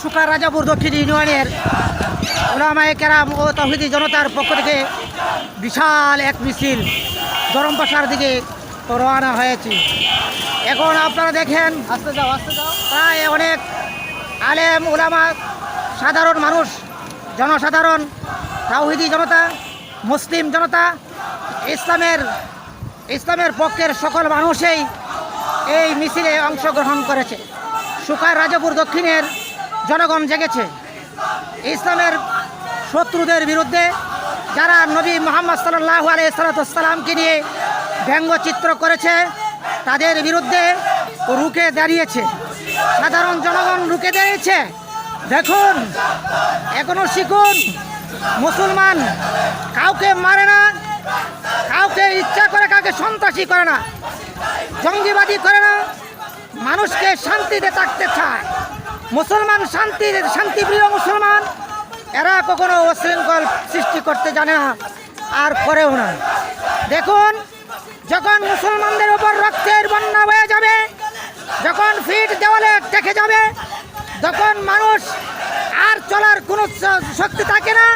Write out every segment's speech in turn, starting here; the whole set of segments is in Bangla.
সুকার রাজাপুর দক্ষিণ ইউনিয়নের উলামায়ে কেরাম ও তাওহীদি জনতার পক্ষ থেকে বিশাল এক মিছিল ধরমপাশার দিকে রওনা হয়েছে। এখন আপনারা দেখেন প্রায় অনেক আলেম উলামা, সাধারণ মানুষ, জনসাধারণ, তাওহীদি জনতা, মুসলিম জনতা, ইসলামের পক্ষের সকল মানুষই এই মিছিলে অংশগ্রহণ করেছে। সুকার রাজাপুর দক্ষিণের জনগণ জেগেছে। ইসলামের শত্রুদের বিরুদ্ধে যারা নবী মুহাম্মদ সাল্লাল্লাহু আলাইহি সাল্লামকে নিয়ে ব্যঙ্গচিত্র করেছে তাদের বিরুদ্ধে রুখে দাঁড়িয়েছে। সাধারণ জনগণ রুখে দাঁড়িয়েছে। দেখুন, এখনো শিখুন, মুসলমান কাউকে মারে না, কাউকে ইচ্ছা করে কাউকে সন্ত্রাসী করে না, জঙ্গিবাদী করে না, মানুষকে শান্তিতে থাকতে চায়। মুসলমান শান্তিপ্রিয় মুসলমান, এরা কখনো অশৃঙ্খল সৃষ্টি করতে জানে না আর করেও না। দেখুন, যখন মুসলমানদের ওপর রক্তের বন্যা হয়ে যাবে, যখন ফিট দেওয়ালে টেকে যাবে, তখন মানুষ আর চলার কোনো শক্তি থাকে না।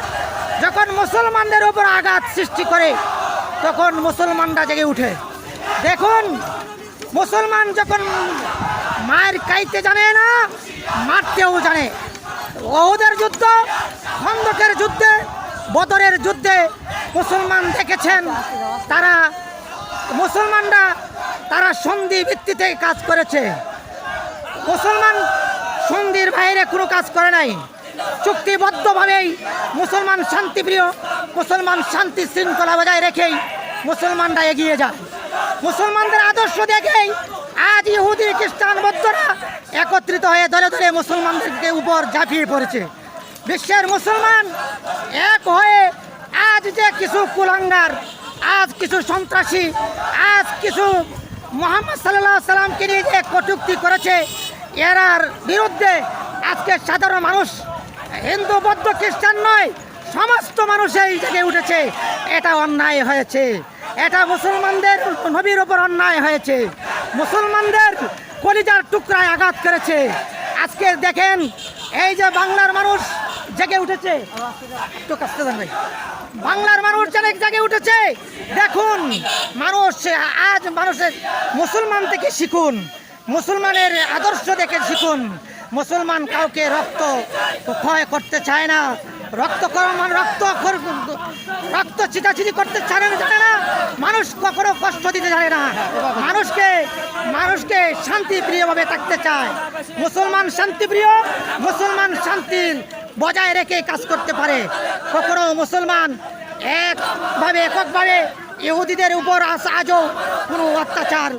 যখন মুসলমানদের ওপর আঘাত সৃষ্টি করে তখন মুসলমানরা জেগে উঠে। দেখুন, মুসলমান যখন মায়ের খাইতে জানে না, মারতেও জানে। ওহুদের যুদ্ধ, খন্দকের যুদ্ধে, বদরের যুদ্ধে মুসলমান দেখেছেন মুসলমানরা তারা সন্ধি ভিত্তিতে কাজ করেছে। মুসলমান সন্ধির বাইরে কোনো কাজ করে নাই। চুক্তিবদ্ধভাবেই মুসলমান শান্তিপ্রিয়, মুসলমান শান্তি শৃঙ্খলা বজায় রেখেই মুসলমানরা এগিয়ে যায়। মুসলমানদের আদর্শ দেখেই আজ ইহুদি খ্রিস্টান বৌদ্ধরা একত্রিত হয়ে দলে দলে মুসলমানদেরকে উপর ঝাঁপিয়ে পড়েছে। বিশ্বের মুসলমান এক হয়ে আজ যে কিছু কুলাঙ্গার, আজ কিছু সন্ত্রাসী, আজ কিছু মুহাম্মদ সাল্লাল্লাহু আলাইহি সাল্লামকে নিয়ে যে কটূক্তি করেছে, এরার বিরুদ্ধে আজকে সাধারণ মানুষ, হিন্দু বৌদ্ধ খ্রিস্টান নয়, সমস্ত মানুষই জেগে উঠেছে। এটা অন্যায় হয়েছে, এটা মুসলমানদের নবীর ওপর অন্যায় হয়েছে, মুসলমানদের কলিজার টুকরায় আঘাত করেছে। আজকে দেখেন, এই যে বাংলার মানুষ জেগে উঠেছে, একটু কাছতে যান ভাই, বাংলার মানুষ জেগে উঠেছে। দেখুন, আজ মানুষের মুসলমান থেকে শিখুন, মুসলমানের আদর্শ দেখে শিখুন। মুসলমান কাউকে রক্ত ক্ষয় করতে চায় না, রক্ত চিটাচিটি করতে জানে না, মানুষ কখনো কষ্ট দিতে জানে না, মানুষকে শান্তিপ্রিয়ভাবে থাকতে চায়। মুসলমান শান্তিপ্রিয়, মুসলমান শান্তি বজায় রেখে কাজ করতে পারে। কখনো মুসলমান এককভাবে ইহুদিদের উপর আজও কোনো অত্যাচার,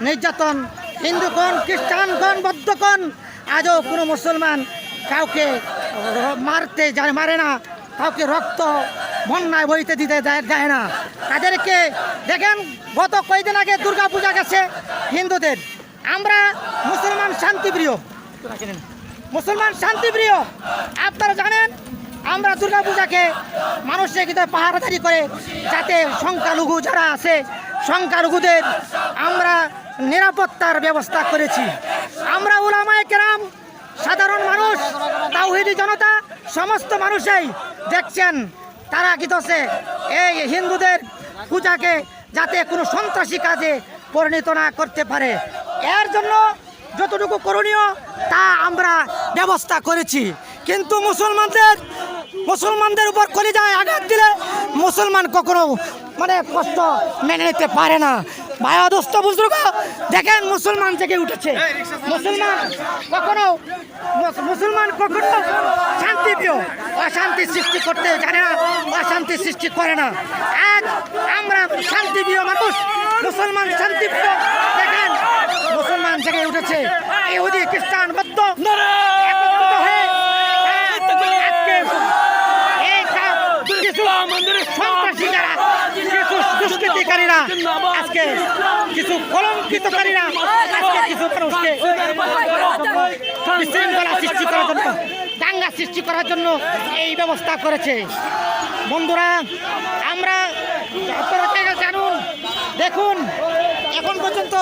নির্যাতন, হিন্দুগণ, খ্রিস্টানগণ, বৌদ্ধগণ আজও কোনো মুসলমান কাউকে মারে না, কাউকে রক্ত বন্যায় বইতে দিতে দেয় না। তাদেরকে দেখেন, গত কয়েকদিন আগে দুর্গা পূজা গেছে হিন্দুদের। আমরা মুসলমান শান্তিপ্রিয়, আপনারা জানেন, আমরা দুর্গা পূজাকে মানুষের কিন্তু পাহারাদারি করে, যাতে সংখ্যালঘু যারা আছে, সংখ্যালঘুদের আমরা নিরাপত্তার ব্যবস্থা করেছি। আমরা উলামায়ে কেরাম, সাধারণ মানুষ, তাওহীদি জনতা, সমস্ত মানুষই দেখছেন তারা কিতছে এই হিন্দুদের পূজাকে যাতে কোনো সন্ত্রাসী কাজে পরিণত না করতে পারে, এর জন্য যতটুকু করণীয় তা আমরা ব্যবস্থা করেছি। কিন্তু মুসলমানদের উপর কলিজায় আঘাত দিলে মুসলমান কখনো কষ্ট মেনে নিতে পারে না। ভাইয়া দোস্ত বুজুর্গ দেখেন মুসলমান জেগে উঠেছে। মুসলমান কখনো শান্তিপ্রিয়, অশান্তি সৃষ্টি করতে জানে না, অশান্তি সৃষ্টি করে না। আজ আমরা শান্তিপ্রিয় মানুষ, মুসলমান শান্তিপ্রিয়। দেখেন মুসলমান জেগে উঠেছে, ইহুদি খ্রিস্টান বৌদ্ধ একত্রিত হয়ে আজকে এই কিছু সন্ত্রাসী যারা, কিছু দুষ্কৃতিকারীরা, আজকে কিছু কলঙ্কিতকারীরা আজকে কিছু মানুষকে বিশৃঙ্খলা সৃষ্টি করার জন্য, দাঙ্গা সৃষ্টি করার জন্য এই ব্যবস্থা করেছে। বন্ধুরা, আমরা আপনারা জানুন, দেখুন এখন পর্যন্ত